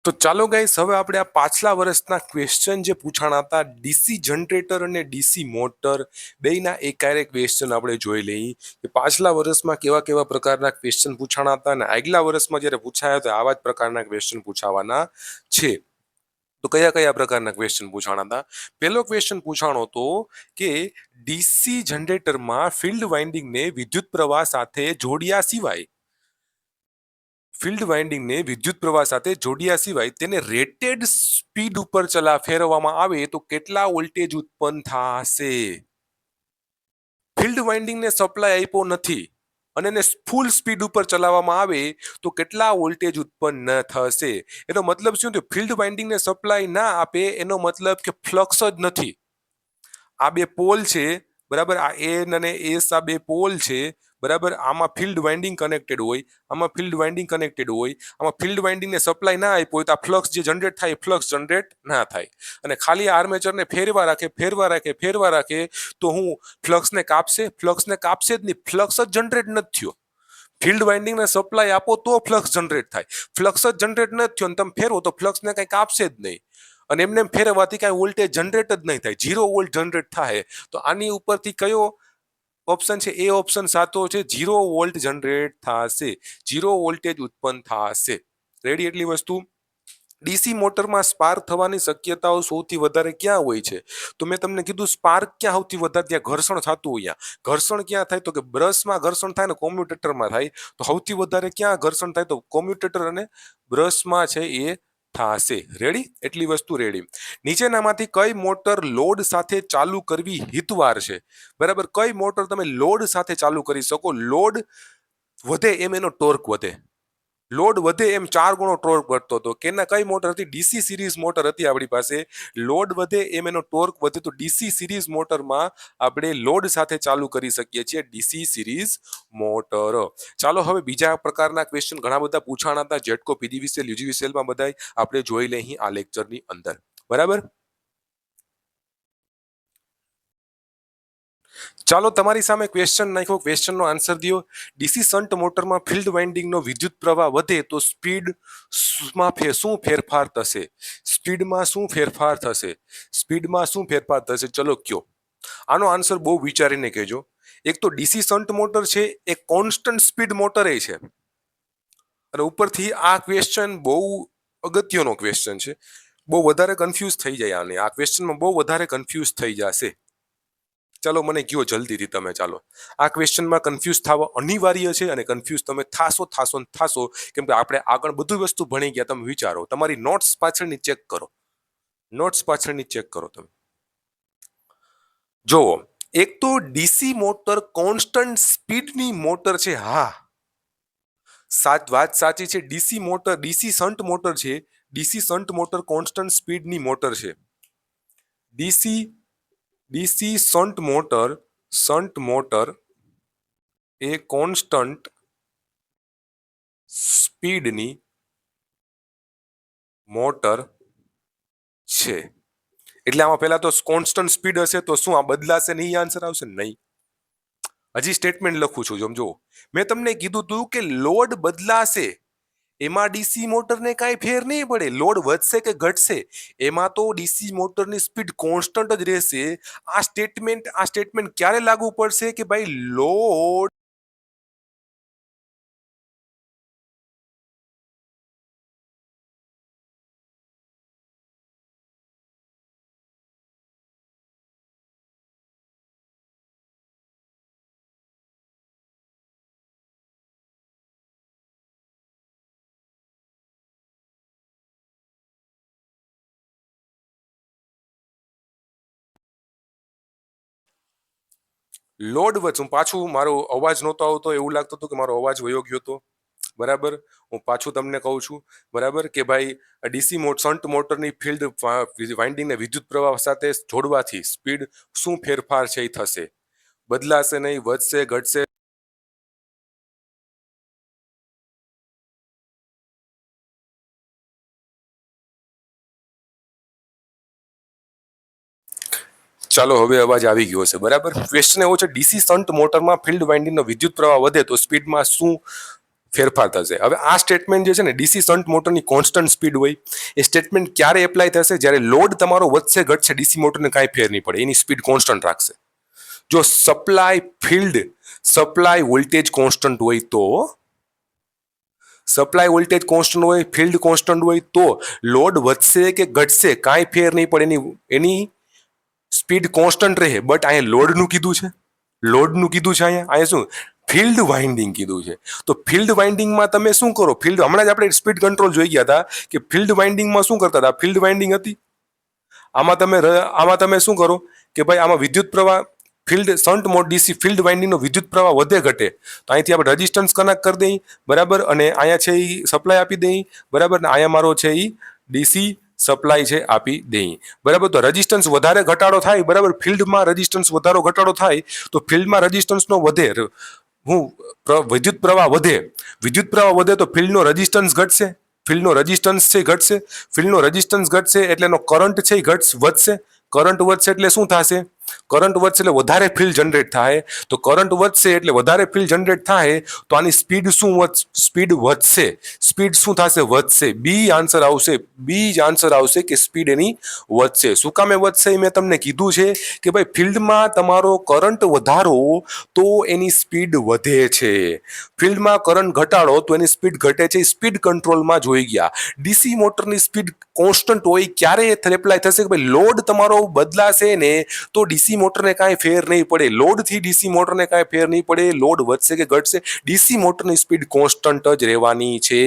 તો ચાલો ગાઈસ, હવે આપણે આ પાછલા વર્ષના ક્વેશ્ચન જે પૂછાણા હતા ડીસી જનરેટર અને ડીસી મોટર બેયના એકાએક ક્વેશ્ચન આપણે જોઈ લઈએ કે પાછલા વર્ષમાં કેવા કેવા પ્રકારના ક્વેશ્ચન પૂછાણા હતા અને આગલા વર્ષમાં જ્યારે પૂછાયા હતા આવા જ પ્રકારના ક્વેશ્ચન પૂછાવાના છે. તો કયા કયા પ્રકારના ક્વેશ્ચન પૂછાણા હતા? પહેલો ક્વેશ્ચન પૂછાણો હતો કે ડીસી જનરેટરમાં ફિલ્ડ વાઇન્ડિંગને વિદ્યુત પ્રવાહ સાથે જોડ્યા સિવાય તેને રેટેડ સ્પીડ ઉપર ફેરવવામાં આવે તો કેટલા વોલ્ટેજ ઉત્પન્ન થશે? ફિલ્ડ વાઇન્ડિંગને સપ્લાય આપ્યો નથી અને એને ફૂલ સ્પીડ ઉપર ચલાવવામાં આવે તો કેટલા વોલ્ટેજ ઉત્પન્ન થશે? એનો મતલબ શું થયો? ફિલ્ડ વાઇન્ડિંગને સપ્લાય ના આપે એનો મતલબ કે ફ્લક્સ જ નથી. આ બે પોલ છે, બરાબર, આ એન અને એસ આ બે પોલ છે, બરાબર. આમાં ફિલ્ડ વાઇન્ડિંગ કનેક્ટેડ હોય, આમાં ફિલ્ડ વાઇન્ડિંગ કનેક્ટેડ હોય, આમાં ફિલ્ડ વાઇન્ડિંગને સપ્લાય ના આપ્યો હોય તો આ ફ્લક્સ જે જનરેટ થાય ફ્લક્સ જનરેટ ના થાય. અને ખાલી આર્મેચરને ફેરવા રાખે તો હું ફ્લક્સને કાપશે જ નહીં, ફ્લક્સ જ જનરેટ નથી થયો. ફિલ્ડ વાઇન્ડિંગને સપ્લાય આપો તો ફ્લક્સ જનરેટ થાય, ફ્લક્સ જ જનરેટ નથી થયો અને તમે ફેરવો તો ફ્લક્સને કંઈ કાપશે જ નહીં અને એમને ફેરવવાથી કાંઈ વોલ્ટેજ જનરેટ જ નહીં થાય, 0 વોલ્ટ જનરેટ થાય. તો આની ઉપરથી કયો ઓપ્શન છે? એ ઓપ્શન સાચો છે, 0 વોલ્ટ જનરેટ થશે, 0 વોલ્ટેજ ઉત્પન્ન થશે. રેડી? એટલી વસ્તુ. ડીસી મોટરમાં સ્પાર્ક થવાની શક્યતાઓ સૌથી વધારે ક્યાં હોય છે? તો મેં તમને કીધું સ્પાર્ક ક્યાં સૌથી વધારે, ત્યાં ઘર્ષણ થતું હોય. ઘર્ષણ ક્યાં થાય? તો કે બ્રશમાં ઘર્ષણ થાય ને કોમ્યુટેટરમાં થાય. તો સૌથી વધારે ક્યાં ઘર્ષણ થાય? તો કોમ્યુટેટર અને બ્રશમાં છે એ થશે. રેડી? એટલી વસ્તુ રેડી. નીચેનામાંથી કઈ મોટર લોડ સાથે ચાલુ કરવી હિતવાર છે? બરાબર, કઈ મોટર તમે લોડ સાથે ચાલુ કરી શકો? લોડ વધે એમ એનો ટોર્ક વધે, લોડ વધે એમ 4 ગણો ટોર્ક વધતો હતો. કઈ મોટર હતી? ડીસી સિરીઝ મોટર હતી આપણી પાસે. લોડ વધે એમ એનો ટોર્ક વધે તો ડીસી સિરીઝ મોટરમાં આપણે લોડ સાથે ચાલુ કરી શકીએ છીએ, ડીસી સિરીઝ મોટર. ચાલો હવે બીજા પ્રકારના ક્વેશ્ચન ઘણા બધા પૂછાણા હતા જેટકો પીજીવીસીએલ યુજીવીસીએલમાં બધા આપણે જોઈ લઈએ આ લેક્ચરની અંદર. બરાબર, ચાલો તમારી સામે ક્વેશ્ચન નાખ્યો, ક્વેશ્ચનનો આન્સર દિયો. ડીસી શન્ટ મોટરમાં ફિલ્ડ વાઇન્ડિંગનો વિદ્યુત પ્રવાહ વધે તો સ્પીડમાં શું ફેરફાર થશે? સ્પીડમાં શું ફેરફાર થશે? સ્પીડમાં શું ફેરફાર થશે? ચલો કયો. આનો આન્સર બહુ વિચારીને કહેજો. એક તો ડીસી શન્ટ મોટર છે એ કોન્સ્ટન્ટ સ્પીડ મોટર છે અને ઉપરથી આ ક્વેશ્ચન બહુ અગત્યનો ક્વેશ્ચન છે. બહુ વધારે કન્ફ્યુઝ થઈ જાય આને, આ ક્વેશ્ચનમાં બહુ વધારે કન્ફ્યુઝ થઈ જશે. ચાલો મને કયો જલ્દીથી તમે. ચાલો, આ ક્વેશ્ચનમાં કન્ફ્યુઝ થવા અનિવાર્ય છે અને કન્ફ્યુઝ તમે થાશો કેમ કે આપણે આગળ બધી વસ્તુ ભણી ગયા. તમે વિચારો, તમારી નોટ્સ પાછળની ચેક કરો, તમે જોવો. એક તો ડીસી મોટર કોન્સ્ટન્ટ સ્પીડની મોટર છે. હા, વાત સાચી છે. ડીસી શન્ટ મોટર છે. ડીસી શન્ટ મોટર કોન્સ્ટન્ટ સ્પીડની મોટર છે. ડીસી શન્ટ મોટર એ કોન્સ્ટન્ટ સ્પીડની મોટર છે. એટલે આમાં પહેલા તો કોન્સ્ટન્ટ સ્પીડ હશે તો શું આ બદલાશે નહીં? આન્સર આવશે નહીં. હજી સ્ટેટમેન્ટ લખું છું, સમજો. મેં તમને કીધું હતું કે લોડ બદલાશે, એમાં ડીસી મોટરને કાંઈ ફેર નહીં પડે. લોડ વધશે કે ઘટશે એમાં તો ડીસી મોટરની સ્પીડ કોન્સ્ટન્ટ જ રહેશે. આ સ્ટેટમેન્ટ ક્યારે લાગુ પડશે? કે ભાઈ લોડ હું પાછું, મારો અવાજ નહોતો આવતો, એવું લાગતું હતું કે મારો અવાજ વયો ગયો હતો. બરાબર, હું પાછું તમને કહું છું. બરાબર, કે ભાઈ ડીસી શન્ટ મોટરની ફિલ્ડ વાઇન્ડિંગને વિદ્યુત પ્રવાહ સાથે જોડવાથી સ્પીડ શું ફેરફાર છે એ થશે? બદલાશે નહીં, વધશે, ઘટશે? ચાલો હવે અવાજ આવી ગયો છે. બરાબર, ક્વેશ્ચન એવો છે ડીસી શન્ટ મોટરમાં ફિલ્ડ વાઇન્ડિંગનો વિદ્યુત પ્રવાહ વધે તો સ્પીડમાં શું ફેરફાર થશે. હવે આ સ્ટેટમેન્ટ જે છે ને ડીસી શન્ટ મોટરની કોન્સ્ટન્ટ સ્પીડ હોય, એ સ્ટેટમેન્ટ ક્યારે એપ્લાય થશે? જ્યારે લોડ તમારો વધશે ઘટશે ડીસી મોટરને કાંઈ ફેર નહીં પડે, એની સ્પીડ કોન્સ્ટન્ટ રાખશે. જો સપ્લાય વોલ્ટેજ કોન્સ્ટન્ટ હોય તો, સપ્લાય વોલ્ટેજ કોન્સ્ટન્ટ હોય, ફિલ્ડ કોન્સ્ટન્ટ હોય તો લોડ વધશે કે ઘટશે કાંઈ ફેર નહીં પડે, એની સ્પીડ કોન્સ્ટન્ટ રહે. બટ અહીંયા લોડનું કીધું છે, અહીંયા શું ફિલ્ડ વાઇન્ડિંગ કીધું છે. તો ફિલ્ડ વાઇન્ડિંગમાં તમે શું કરો? હમણાં જ આપણે સ્પીડ કંટ્રોલ જોઈ ગયા હતા કે ફિલ્ડ વાઇન્ડિંગમાં શું કરતા હતા? ફિલ્ડ વાઇન્ડિંગ હતી. આમાં તમે શું કરો કે ભાઈ આમાં વિદ્યુત પ્રવાહ શન્ટ મોડ ડીસી ફિલ્ડ વાઇન્ડિંગનો વિદ્યુત પ્રવાહ વધે ઘટે તો અહીંથી આપણે રેઝિસ્ટન્સ કનેક્ટ કરી દઈએ, બરાબર, અને અહીંયા છે એ સપ્લાય આપી દઈએ, બરાબર, ને અહીંયા મારો છે એ ડીસી સપ્લાય છે આપી દઈએ, બરાબર. તો રેઝિસ્ટન્સ વધારે ઘટાડો થાય, બરાબર, ફિલ્ડમાં રેઝિસ્ટન્સ વધારો ઘટાડો થાય તો ફિલ્ડમાં રેઝિસ્ટન્સનો વધે, વિદ્યુત પ્રવાહ વધે તો ફિલ્ડનો રેઝિસ્ટન્સ ઘટશે, ફિલ્ડનો રેઝિસ્ટન્સ ઘટશે એટલે એનો કરંટ છે એ વધશે. કરંટ વધશે એટલે શું થશે? કરંટ વધશે એટલે વધારે ફિલ્ડ જનરેટ થાય. તો કરંટ વધશે એટલે વધારે ફિલ્ડ જનરેટ થાય તો આની સ્પીડ સ્પીડ વધશે. સ્પીડ શું થશે? વધશે. બી આન્સર આવશે કે સ્પીડ એની વધશે. શું કામે વધશે એ મેં તમને કીધું છે કે ભાઈ ફિલ્ડમાં તમારો કરંટ વધારો તો એની સ્પીડ વધે છે, ફિલ્ડમાં કરંટ ઘટાડો તો એની સ્પીડ ઘટે છે. સ્પીડ કંટ્રોલમાં જોઈ ગયા. ડીસી મોટરની સ્પીડ કોન્સ્ટન્ટ હોય ક્યારે એપ્લાય થશે કે ભાઈ લોડ તમારો બદલાશે ને તો ડીસી મોટરને કાંઈ ફેર નહીં પડે, લોડથી ડીસી મોટરને કાંઈ ફેર નહીં પડે, લોડ વધશે કે ઘટશે ડીસી મોટરની સ્પીડ કોન્સ્ટન્ટ જ રહેવાની છે,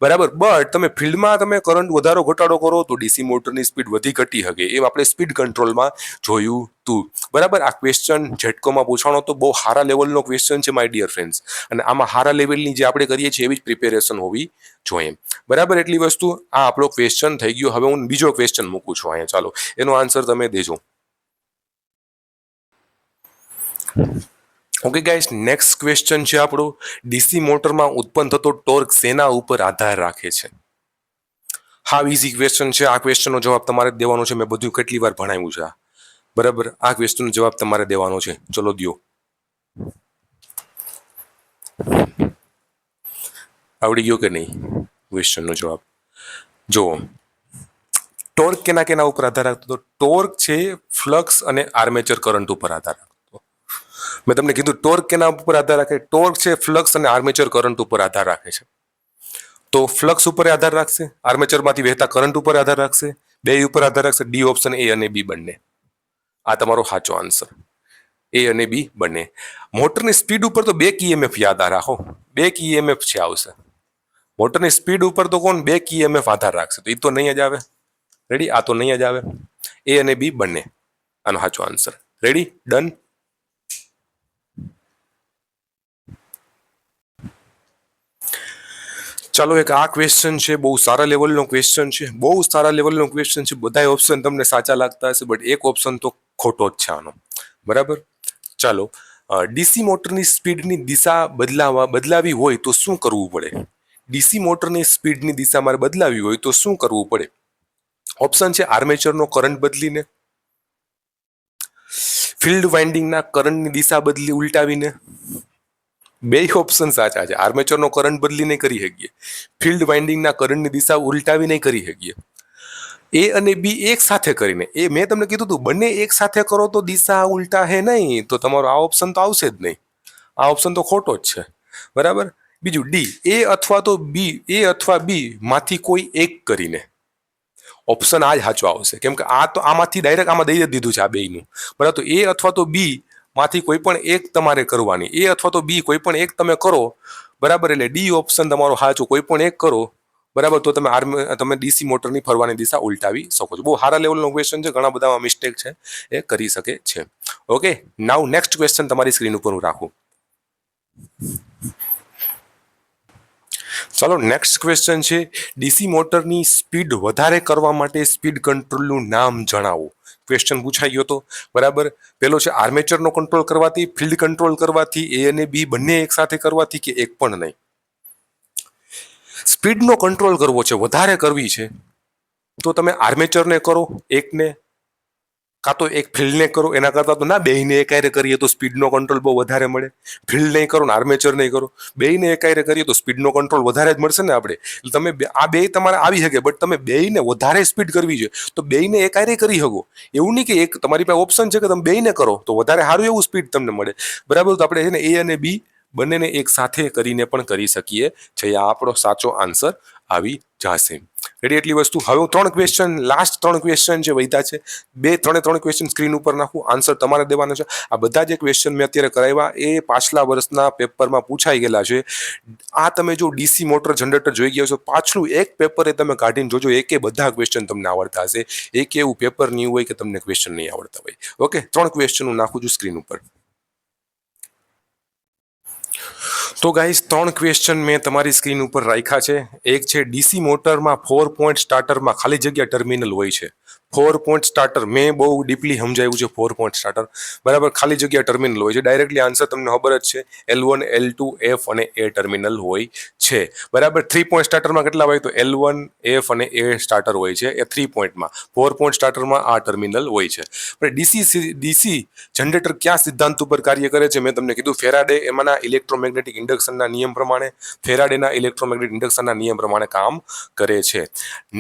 બરાબર. બટ તમે ફિલ્ડમાં તમે કરંટ વધારો ઘટાડો કરો તો ડીસી મોટરની સ્પીડ વધી ઘટી શકે, એમ આપણે સ્પીડ કંટ્રોલમાં જોયું તું, બરાબર. આ ક્વેશ્ચન ઝટકોમાં પૂછવાનો તો બહુ સારા લેવલનો ક્વેશ્ચન છે માય ડિયર ફ્રેન્ડ્સ, અને આમાં સારા લેવલની જે આપણે કરીએ છીએ એવી જ પ્રિપેરેશન હોવી જોઈએ, બરાબર. એટલી વસ્તુ આ આપણો ક્વેશ્ચન થઈ ગયો. હવે હું બીજો ક્વેશ્ચન મૂકું છું અહીંયા, ચાલો એનો આન્સર તમે દેજો. ઓકે ગાઈસ, નેક્સ્ટ ક્વેશ્ચન છે આપણો, ડીસી મોટરમાં ઉત્પન્ન થતો ટોર્ક શેના ઉપર આધાર રાખે છે? હાવ ઇઝી ક્વેશ્ચન છે. આ ક્વેશ્ચનનો જવાબ તમારે દેવાનો છે. મેં બધું કેટલી વાર ભણાવ્યું છે, બરાબર. આ ક્વેશ્ચનનો જવાબ તમારે દેવાનો છે. ચલો દો. આવડી ગયો કે નહીં ક્વેશ્ચનનો જવાબ? જો ટોર્ક કેના ઉપર આધાર રાખતો? તો ટોર્ક છે ફ્લક્સ અને આર્મેચર કરંટ ઉપર આધાર રાખતો. મેં તમને કીધું ટોર્ક કેના ઉપર આધાર રાખે? ટોર્ક છે ફ્લક્સ અને આર્મેચર કરંટ ઉપર આધાર રાખે છે. તો ફ્લક્સ ઉપર આધાર રાખશે, આર્મેચરમાંથી વહેતા કરંટ ઉપર આધાર રાખશે, બે ઉપર આધાર રાખશે. ડી ઓપ્શન, એ અને બી બંને. આ તમારો સાચો આન્સર, એ અને બી બંને. મોટરની સ્પીડ ઉપર તો બેક ઈએમએફ યાદ રાખો, બેક ઈએમએફ છે આવશે. મોટરની સ્પીડ ઉપર તો કોણ બેક ઈએમએફ આધાર રાખશે? તો એ તો નહીં જ આવે. રેડી? આ તો નહીં જ આવે. એ અને બી બંને આનો સાચો આન્સર. રેડી? ડન. ચાલો, એક આ ક્વેશ્ચન છે, બહુ સારા લેવલનો ક્વેશ્ચન છે, બધા ઓપ્શન તમને સાચા લાગતા હશે બટ એક ઓપ્શન તો ખોટો જ છે આનો, બરાબર. ચાલો, ડીસી મોટરની સ્પીડની દિશા બદલાવી હોય તો શું કરવું પડે? ડીસી મોટરની સ્પીડની દિશા મારે બદલાવી હોય તો શું કરવું પડે? ઓપ્શન છે આર્મેચરનો કરંટ બદલીને, ફિલ્ડ વાઇન્ડિંગના કરંટની દિશા ઉલટાવીને. બે ઓપ્શન સાચા છે. આર્મેચરનો કરંટ બદલીને કરી શકીએ, ફિલ્ડ વાઇન્ડિંગના કરંટની દિશા ઉલટાવીને કરી શકીએ. એ અને બી એક સાથે કરીને, એ મેં તમને કીધું હતું બંને એક સાથે કરો તો દિશા ઉલટા હે નહીં, તો તમારો આ ઓપ્શન તો આવશે જ નહીં. આ ઓપ્શન તો ખોટો જ છે, બરાબર. બીજું ડી, એ અથવા બી માંથી કોઈ એક કરીને. ઓપ્શન આ જ સાચો આવશે, કેમ કે આ તો આમાંથી ડાયરેક્ટ આમાં દઈ જ દીધું છે આ બેયનું, બરાબર. તો એ અથવા તો બી માંથી કોઈ પણ એક તમારે કરવાની, એ અથવા તો બી કોઈ પણ એક તમે કરો, બરાબર. એટલે ડી ઓપ્શન તમારો સાચો, કોઈ પણ એક કરો, બરાબર. તો તમે ડીસી મોટરની ફરવાની દિશા ઉલટાવી શકો છો. બહુ સારા લેવલનો ક્વેશ્ચન છે, ઘણા બધા મિસ્ટેક છે એ કરી શકે છે. ઓકે, નાઉ નેક્સ્ટ ક્વેશ્ચન તમારી સ્ક્રીન ઉપર હું રાખું. ચાલો, નેક્સ્ટ ક્વેશ્ચન છે, ડીસી મોટરની સ્પીડ વધારે કરવા માટે સ્પીડ કંટ્રોલનું નામ જણાવો. ક્વેશ્ચન પૂછાઈ ગયો હતો, બરાબર. પેલો છે આર્મેચરનો કંટ્રોલ કરવાથી, ફિલ્ડ કંટ્રોલ કરવાથી, એ અને બી બંને એક સાથે કરવાથી, કે એક પણ નહીં. સ્પીડનો કંટ્રોલ કરવો છે, વધારે કરવી છે, તો તમે આર્મેચરને કરો એકને, કાં તો એક ફિલ્ડને કરો, એના કરતાં તો ના બેયને એકાયરે કરીએ તો સ્પીડનો કંટ્રોલ બહુ વધારે મળે. ફિલ્ડ નહીં કરો ને આર્મેચર નહીં કરો, બેયને એકાયરે કરીએ તો સ્પીડનો કંટ્રોલ વધારે જ મળશે ને આપણે. એટલે તમે આ બે તમારે આવી શકે, બટ તમે બેયને વધારે સ્પીડ કરવી છે તો બેયને એકાયરે કરી શકો. એવું નહીં કે એક તમારી પાસે ઓપ્શન છે કે તમે બેયને કરો તો વધારે સારું એવું સ્પીડ તમને મળે. બરાબર, તો આપણે છે ને એ અને બી બંનેને એક સાથે કરીને પણ કરી શકીએ છીએ. આ આપણો સાચો આન્સર આવી જશે. રેડી, એટલી વસ્તુ. હવે હું 3 ક્વેશ્ચન, લાસ્ટ 3 ક્વેશ્ચન જે વધ્યા છે, 3 ક્વેશ્ચન સ્ક્રીન ઉપર નાખું, આન્સર તમારે દેવાનો છે. આ બધા જે ક્વેશ્ચન મેં અત્યારે કરાવ્યા એ પાછલા વર્ષના પેપરમાં પૂછાઈ ગયેલા છે. આ તમે જો ડીસી મોટર જનરેટર જોઈ ગયા છો, પાછલું એક પેપર એ તમે કાઢીને જોજો, એકે બધા ક્વેશ્ચન તમને આવડતા હશે. એક એવું પેપર નહીં હોય કે તમને ક્વેશ્ચન નહીં આવડતા હોય. ઓકે, 3 ક્વેશ્ચન હું નાખું છું સ્ક્રીન ઉપર. તો ગાઈસ 3 ક્વેશ્ચન મેં તમારી સ્ક્રીન ઉપર રાખ્યા છે. એક છે ડીસી મોટરમાં 4 પોઈન્ટ સ્ટાર્ટરમાં ખાલી જગ્યા ટર્મિનલ હોય છે. 4 પોઈન્ટ સ્ટાર્ટર મેં બહુ ડીપલી સમજાવ્યું છે. 4 પોઈન્ટ સ્ટાર્ટર બરાબર ખાલી જગ્યા ટર્મિનલ હોય છે. ડાયરેક્ટલી આન્સર તમને ખબર જ છે, L1 L2 F અને A ટર્મિનલ હોય છે. બરાબર, 3 પોઈન્ટ સ્ટાર્ટરમાં કેટલા હોય તો L1 F અને A સ્ટાર્ટર હોય છે. એ 3 પોઈન્ટમાં. 4 પોઈન્ટ સ્ટાર્ટરમાં આ ટર્મિનલ હોય છે. પણ ડીસી જનરેટર કયા સિદ્ધાંત ઉપર કાર્ય કરે છે મેં તમને કીધું. ફેરાડે એમાંના ઇલેક્ટ્રોમેગ્નેટિક ઇન્ડક્શનના નિયમ પ્રમાણે, ફેરાડેના ઇલેક્ટ્રોમેગ્નેટિક ઇન્ડક્શનના નિયમ પ્રમાણે કામ કરે છે.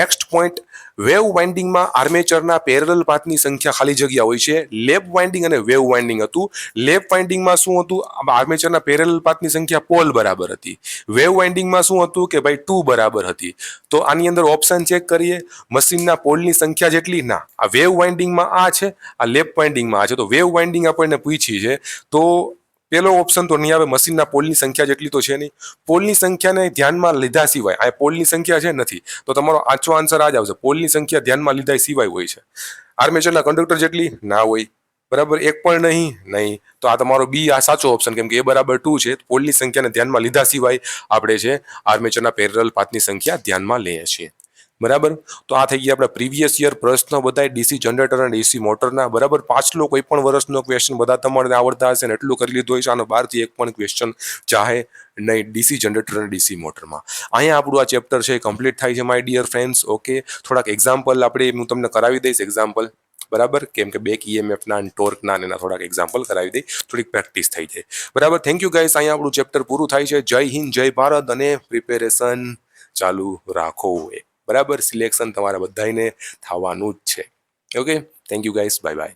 નેક્સ્ટ પોઈન્ટ, વેવ વાઇન્ડિંગમાં આર્મેચરના પેરેલલ પાથની સંખ્યા ખાલી જગ્યા હોય છે. લેપ વાઇન્ડિંગ અને વેવ વાઇન્ડિંગ હતું. લેપ વાઇન્ડિંગમાં શું હતું, આર્મેચરના પેરેલલ પાથની સંખ્યા પોલ બરાબર હતી. વેવ વાઇન્ડિંગમાં શું હતું કે ભાઈ 2 બરાબર હતી. તો આની અંદર ઓપ્શન ચેક કરીએ, મશીનના પોલની સંખ્યા જેટલી ના, આ વેવ વાઇન્ડિંગમાં આ છે, આ લેપ વાઇન્ડિંગમાં આ છે. તો વેવ વાઇન્ડિંગ આપણને પૂછી છે તો પેલો ઓપ્શન તો નહીં આવે, મશીનના પોલની સંખ્યા જેટલી તો છે નહીં. પોલની સંખ્યાને ધ્યાનમાં લીધા સિવાય, આ પોલની સંખ્યા છે નથી, તો તમારો આચો આન્સર આ જ આવશે. પોલની સંખ્યા ધ્યાનમાં લીધા સિવાય હોય છે. આર્મેચરના કંડક્ટર જેટલી ના હોય. બરાબર, એક પણ નહીં. તો આ તમારો બી આ સાચો ઓપ્શન, કેમ કે એ બરાબર 2 છે. પોલની સંખ્યાને ધ્યાનમાં લીધા સિવાય આપણે છે આર્મેચરના પેરેલલ પાથની સંખ્યા ધ્યાનમાં લઈએ છીએ. બરાબર, તો આ થઈ ગયા આપણા પ્રીવિયસ યર પ્રશ્ન બધા ડીસી જનરેટર અને ડીસી મોટરના. બરાબર, પાછલો કોઈ પણ વર્ષનો ક્વેશ્ચન બધા તમારે આવડતા હશે ને એટલું કરી લીધું હોય છે. આનો બહારથી એક પણ ક્વેશ્ચન ચાહે નહીં ડીસી જનરેટર અને ડીસી મોટરમાં. અહીંયા આપણું આ ચેપ્ટર છે કમ્પ્લીટ થાય છે માય ડિયર ફ્રેન્ડ્સ. ઓકે, થોડાક એક્ઝામ્પલ હું તમને કરાવી દઈશ એક્ઝામ્પલ. બરાબર, કેમ કે બેક EMFના અને ટોર્કના એના થોડાક એક્ઝામ્પલ કરાવી દઈ, થોડીક પ્રેક્ટિસ થઈ જાય. બરાબર, થેન્ક યુ ગાઈસ. અહીંયા આપણું ચેપ્ટર પૂરું થાય છે. જય હિન્દ, જય ભારત, અને પ્રિપેરેશન ચાલુ રાખો. બરાબર, સિલેક્શન તમારા બધાને થવાનું જ છે. Okay, thank you guys, bye bye.